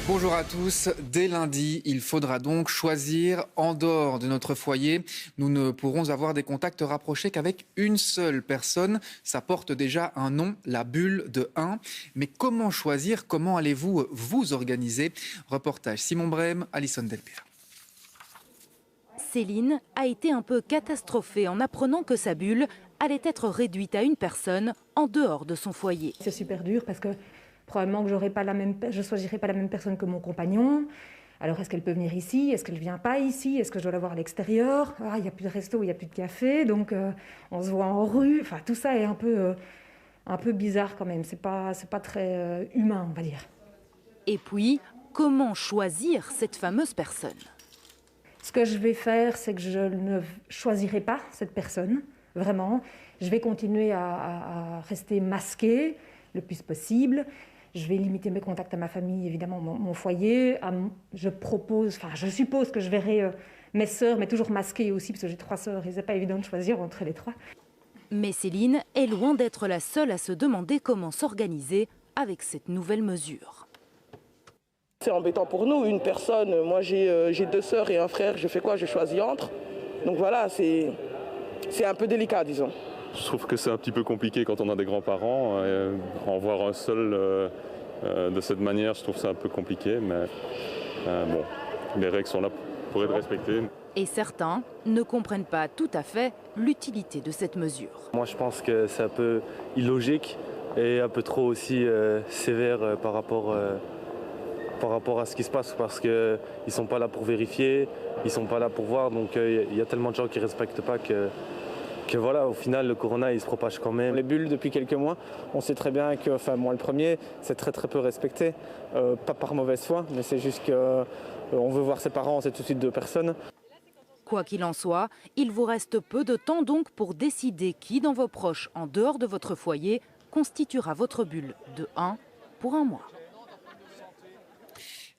Bonjour à tous. Dès lundi, il faudra donc choisir en dehors de notre foyer. Nous ne pourrons avoir des contacts rapprochés qu'avec une seule personne. Ça porte déjà un nom, la bulle de 1. Mais comment choisir? Comment allez-vous vous organiser? Reportage Simon Brême, Alison Delpierre. Céline a été un peu catastrophée en apprenant que sa bulle allait être réduite à une personne en dehors de son foyer. C'est super dur parce que probablement que je ne choisirai pas la même personne que mon compagnon. Alors est-ce qu'elle peut venir ici? Est-ce qu'elle ne vient pas ici? Est-ce que je dois la voir à l'extérieur? Il n'y a plus de resto, il n'y a plus de café, donc on se voit en rue. Enfin, tout ça est un peu bizarre quand même. C'est pas très humain, on va dire. Et puis, comment choisir cette fameuse personne? Ce que je vais faire, c'est que je ne choisirai pas cette personne, vraiment. Je vais continuer à rester masquée le plus possible. Je vais limiter mes contacts à ma famille, évidemment, mon foyer. Je suppose que je verrai mes sœurs, mais toujours masquées aussi, parce que j'ai 3 sœurs et c'est pas évident de choisir entre les 3. Mais Céline est loin d'être la seule à se demander comment s'organiser avec cette nouvelle mesure. C'est embêtant pour nous, une personne, moi j'ai 2 sœurs et un frère, je fais quoi? Je choisis entre. Donc voilà, c'est un peu délicat, disons. Je trouve que c'est un petit peu compliqué quand on a des grands-parents. En voir un seul de cette manière, je trouve ça un peu compliqué. Mais bon, les règles sont là pour être respectées. Et certains ne comprennent pas tout à fait l'utilité de cette mesure. Moi, je pense que c'est un peu illogique et un peu trop aussi sévère par rapport à ce qui se passe, parce qu'ils ne sont pas là pour vérifier, ils ne sont pas là pour voir, donc il y a tellement de gens qui ne respectent pas que voilà, au final, le corona, il se propage quand même. Les bulles, depuis quelques mois, on sait très bien que, enfin moi le premier, c'est très peu respecté, pas par mauvaise foi, mais c'est juste qu'on veut voir ses parents, c'est tout de suite 2 personnes. Quoi qu'il en soit, il vous reste peu de temps donc pour décider qui dans vos proches, en dehors de votre foyer, constituera votre bulle de 1 pour un mois.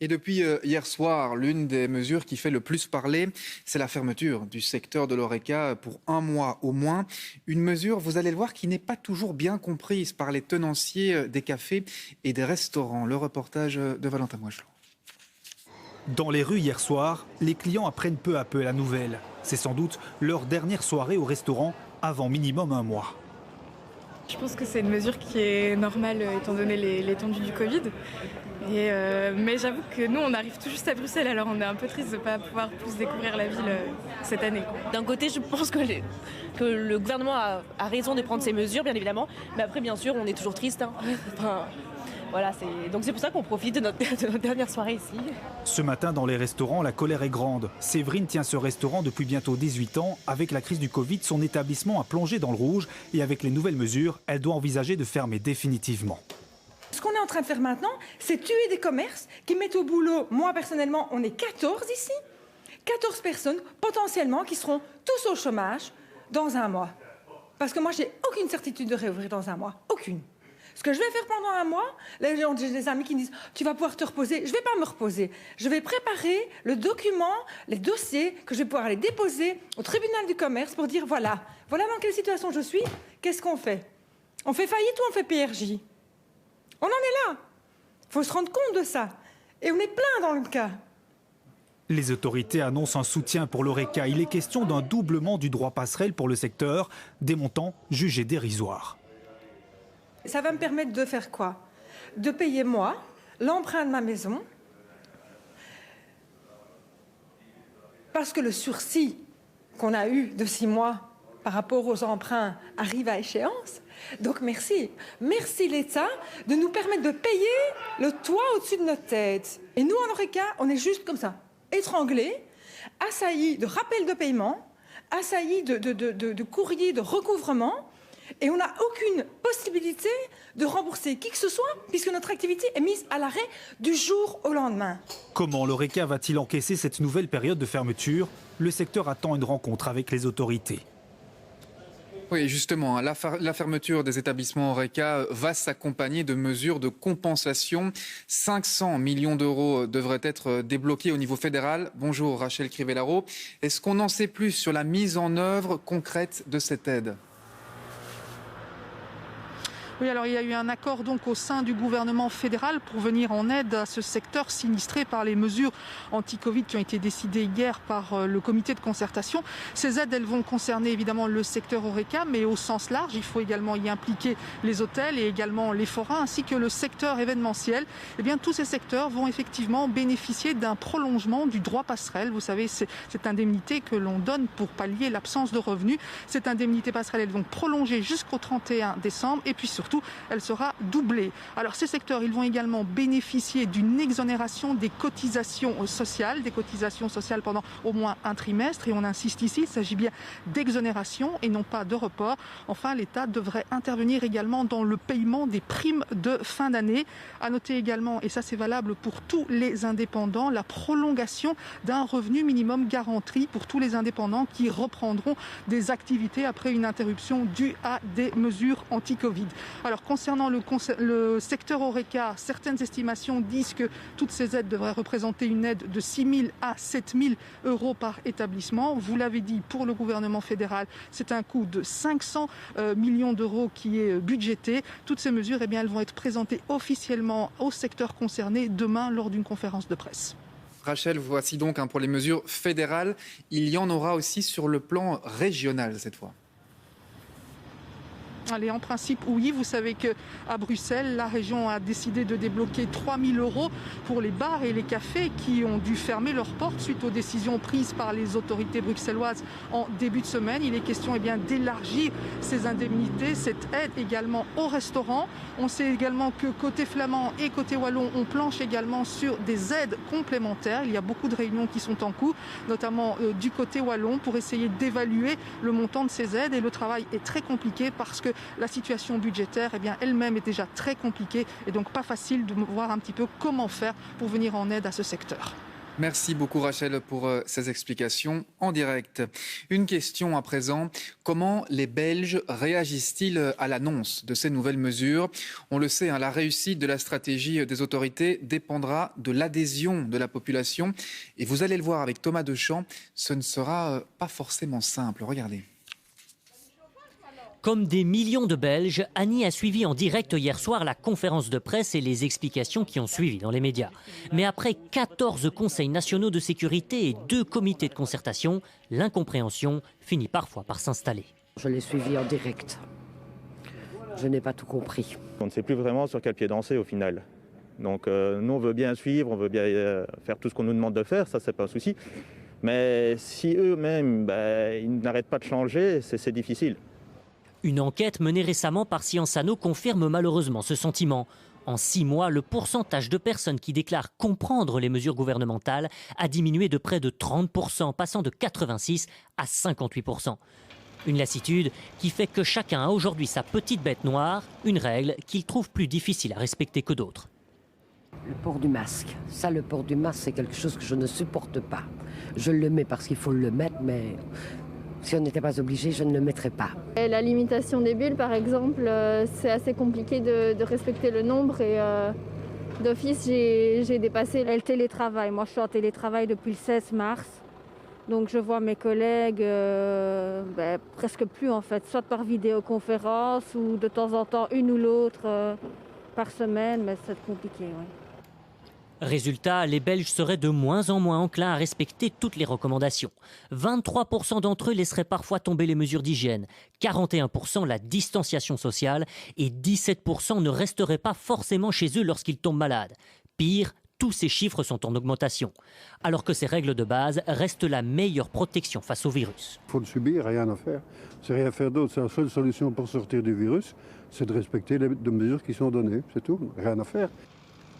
Et depuis hier soir, l'une des mesures qui fait le plus parler, c'est la fermeture du secteur de l'Horeca pour 1 mois au moins. Une mesure, vous allez le voir, qui n'est pas toujours bien comprise par les tenanciers des cafés et des restaurants. Le reportage de Valentin Moigelot. Dans les rues hier soir, les clients apprennent peu à peu la nouvelle. C'est sans doute leur dernière soirée au restaurant avant minimum 1 mois. Je pense que c'est une mesure qui est normale étant donné l'étendue du Covid. Mais j'avoue que nous, on arrive tout juste à Bruxelles, alors on est un peu triste de ne pas pouvoir plus découvrir la ville cette année. D'un côté, je pense que le gouvernement a raison de prendre ces mesures, bien évidemment. Mais après, bien sûr, on est toujours triste. Enfin, voilà, donc c'est pour ça qu'on profite de notre dernière soirée ici. Ce matin, dans les restaurants, la colère est grande. Séverine tient ce restaurant depuis bientôt 18 ans. Avec la crise du Covid, son établissement a plongé dans le rouge. Et avec les nouvelles mesures, elle doit envisager de fermer définitivement. Ce qu'on est en train de faire maintenant, c'est tuer des commerces qui mettent au boulot. Moi, personnellement, on est 14 ici. 14 personnes, potentiellement, qui seront tous au chômage dans 1 mois. Parce que moi, j'ai aucune certitude de réouvrir dans 1 mois. Aucune. Ce que je vais faire pendant 1 mois, là, j'ai des amis qui me disent « Tu vas pouvoir te reposer ». Je ne vais pas me reposer. Je vais préparer le document, les dossiers que je vais pouvoir aller déposer au tribunal du commerce pour dire « Voilà dans quelle situation je suis, qu'est-ce qu'on fait? On fait faillite ou on fait PRJ ?» On en est là. Il faut se rendre compte de ça. Et on est plein dans le cas. Les autorités annoncent un soutien pour l'Horeca. Il est question d'un doublement du droit passerelle pour le secteur, des montants jugés dérisoires. Ça va me permettre de faire quoi? De payer moi, l'emprunt de ma maison, parce que le sursis qu'on a eu de 6 mois par rapport aux emprunts arrive à échéance. Donc merci l'État de nous permettre de payer le toit au-dessus de notre tête. Et nous, en Horeca, on est juste comme ça, étranglés, assaillis de rappels de paiement, assaillis de courriers de recouvrement, et on n'a aucune possibilité de rembourser qui que ce soit, puisque notre activité est mise à l'arrêt du jour au lendemain. Comment l'Horeca va-t-il encaisser cette nouvelle période de fermeture? Le secteur attend une rencontre avec les autorités. Oui, justement, la fermeture des établissements Horeca va s'accompagner de mesures de compensation. 500 millions d'euros devraient être débloqués au niveau fédéral. Bonjour Rachel Crivellaro. Est-ce qu'on en sait plus sur la mise en œuvre concrète de cette aide ? Oui, alors il y a eu un accord donc au sein du gouvernement fédéral pour venir en aide à ce secteur sinistré par les mesures anti-Covid qui ont été décidées hier par le comité de concertation. Ces aides, elles vont concerner évidemment le secteur HoReCa, mais au sens large. Il faut également y impliquer les hôtels et également les forains, ainsi que le secteur événementiel. Eh bien, tous ces secteurs vont effectivement bénéficier d'un prolongement du droit passerelle. Vous savez, c'est cette indemnité que l'on donne pour pallier l'absence de revenus. Cette indemnité passerelle, elle est donc prolongée jusqu'au 31 décembre et puis surtout, elle sera doublée. Alors ces secteurs, ils vont également bénéficier d'une exonération des cotisations sociales pendant au moins un trimestre. Et on insiste ici, il s'agit bien d'exonération et non pas de report. Enfin, l'État devrait intervenir également dans le paiement des primes de fin d'année. À noter également, et ça c'est valable pour tous les indépendants, la prolongation d'un revenu minimum garanti pour tous les indépendants qui reprendront des activités après une interruption due à des mesures anti-Covid. Alors concernant le secteur HoReCa, certaines estimations disent que toutes ces aides devraient représenter une aide de 6 000 à 7 000 euros par établissement. Vous l'avez dit, pour le gouvernement fédéral, c'est un coût de 500 millions d'euros qui est budgété. Toutes ces mesures, eh bien, elles vont être présentées officiellement au secteur concerné demain lors d'une conférence de presse. Rachel, voici donc pour les mesures fédérales. Il y en aura aussi sur le plan régional cette fois. Allez, en principe, oui. Vous savez qu'à Bruxelles, la région a décidé de débloquer 3 000 euros pour les bars et les cafés qui ont dû fermer leurs portes suite aux décisions prises par les autorités bruxelloises en début de semaine. Il est question d'élargir ces indemnités, cette aide également aux restaurants. On sait également que côté flamand et côté wallon, on planche également sur des aides complémentaires. Il y a beaucoup de réunions qui sont en cours, notamment du côté wallon, pour essayer d'évaluer le montant de ces aides. Et le travail est très compliqué parce que la situation budgétaire, elle-même est déjà très compliquée et donc pas facile de voir un petit peu comment faire pour venir en aide à ce secteur. Merci beaucoup Rachel pour ces explications en direct. Une question à présent, comment les Belges réagissent-ils à l'annonce de ces nouvelles mesures ? On le sait, la réussite de la stratégie des autorités dépendra de l'adhésion de la population. Et vous allez le voir avec Thomas Deschamps, ce ne sera pas forcément simple. Regardez. Comme des millions de Belges, Annie a suivi en direct hier soir la conférence de presse et les explications qui ont suivi dans les médias. Mais après 14 conseils nationaux de sécurité et 2 comités de concertation, l'incompréhension finit parfois par s'installer. Je l'ai suivi en direct. Je n'ai pas tout compris. On ne sait plus vraiment sur quel pied danser au final. Donc nous on veut bien suivre, on veut bien faire tout ce qu'on nous demande de faire, ça c'est pas un souci. Mais si eux-mêmes ils n'arrêtent pas de changer, c'est difficile. Une enquête menée récemment par Sciences Anno confirme malheureusement ce sentiment. En 6 mois, le pourcentage de personnes qui déclarent comprendre les mesures gouvernementales a diminué de près de 30%, passant de 86 à 58%. Une lassitude qui fait que chacun a aujourd'hui sa petite bête noire, une règle qu'il trouve plus difficile à respecter que d'autres. Le port du masque. Ça, le port du masque, c'est quelque chose que je ne supporte pas. Je le mets parce qu'il faut le mettre, mais si on n'était pas obligé, je ne le mettrais pas. Et la limitation des bulles, par exemple, c'est assez compliqué de respecter le nombre. Et d'office, j'ai dépassé le télétravail. Moi, je suis en télétravail depuis le 16 mars. Donc, je vois mes collègues presque plus, en fait. Soit par vidéoconférence ou de temps en temps, une ou l'autre par semaine. Mais c'est compliqué, oui. Résultat, les Belges seraient de moins en moins enclins à respecter toutes les recommandations. 23% d'entre eux laisseraient parfois tomber les mesures d'hygiène, 41% la distanciation sociale et 17% ne resteraient pas forcément chez eux lorsqu'ils tombent malades. Pire, tous ces chiffres sont en augmentation. Alors que ces règles de base restent la meilleure protection face au virus. Il faut le subir, rien à faire. C'est rien faire d'autre. C'est la seule solution pour sortir du virus, c'est de respecter les mesures qui sont données. C'est tout, rien à faire.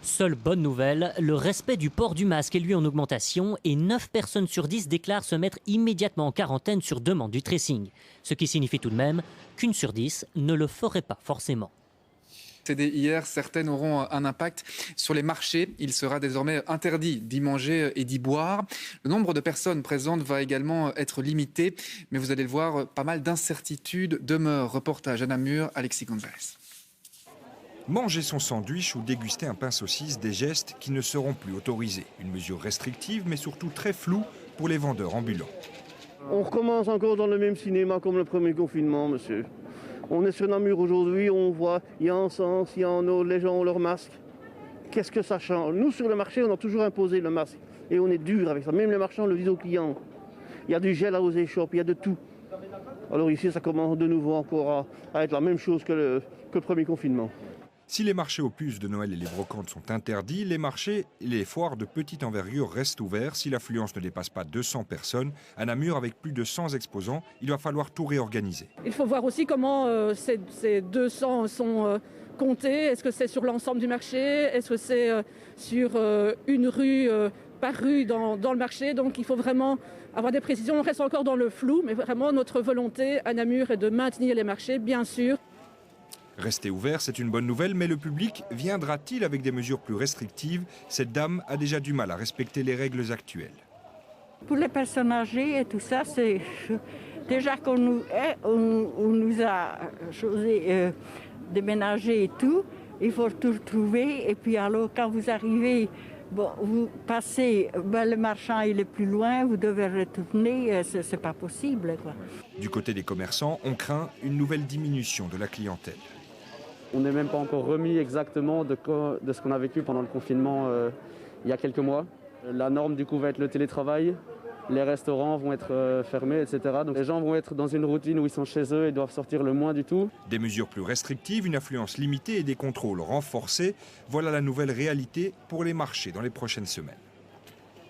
Seule bonne nouvelle, le respect du port du masque est lui en augmentation et 9 personnes sur 10 déclarent se mettre immédiatement en quarantaine sur demande du tracing. Ce qui signifie tout de même qu'une sur 10 ne le ferait pas forcément. Hier, certaines auront un impact sur les marchés. Il sera désormais interdit d'y manger et d'y boire. Le nombre de personnes présentes va également être limité. Mais vous allez le voir, pas mal d'incertitudes demeurent. Reportage à Namur, Alexis Gonzalez. Manger son sandwich ou déguster un pain saucisse, des gestes qui ne seront plus autorisés. Une mesure restrictive, mais surtout très floue pour les vendeurs ambulants. On recommence encore dans le même cinéma comme le premier confinement, monsieur. On est sur Namur aujourd'hui, on voit, il y a en sens, il y a en autre, les gens ont leur masque. Qu'est-ce que ça change? Nous, sur le marché, on a toujours imposé le masque. Et on est dur avec ça. Même les marchands le disent aux clients. Il y a du gel aux échoppes, il y a de tout. Alors ici, ça commence de nouveau encore à être la même chose que le premier confinement. Si les marchés aux puces de Noël et les brocantes sont interdits, les marchés et les foires de petite envergure restent ouverts si l'affluence ne dépasse pas 200 personnes. À Namur, avec plus de 100 exposants, il va falloir tout réorganiser. Il faut voir aussi comment ces 200 sont comptés. Est-ce que c'est sur l'ensemble du marché? Est-ce que c'est sur une rue par rue dans le marché? Donc il faut vraiment avoir des précisions. On reste encore dans le flou, mais vraiment notre volonté à Namur est de maintenir les marchés, bien sûr. Rester ouvert, c'est une bonne nouvelle, mais le public viendra-t-il avec des mesures plus restrictives? Cette dame a déjà du mal à respecter les règles actuelles. Pour les personnes âgées et tout ça, c'est déjà qu'on nous a choisi déménager et tout. Il faut tout trouver. Et puis alors, quand vous arrivez, bon, vous passez, le marchand il est plus loin, vous devez retourner, c'est pas possible, quoi. Du côté des commerçants, on craint une nouvelle diminution de la clientèle. On n'est même pas encore remis exactement de ce qu'on a vécu pendant le confinement il y a quelques mois. La norme du coup va être le télétravail, les restaurants vont être fermés, etc. Donc les gens vont être dans une routine où ils sont chez eux et doivent sortir le moins du tout. Des mesures plus restrictives, une affluence limitée et des contrôles renforcés, voilà la nouvelle réalité pour les marchés dans les prochaines semaines.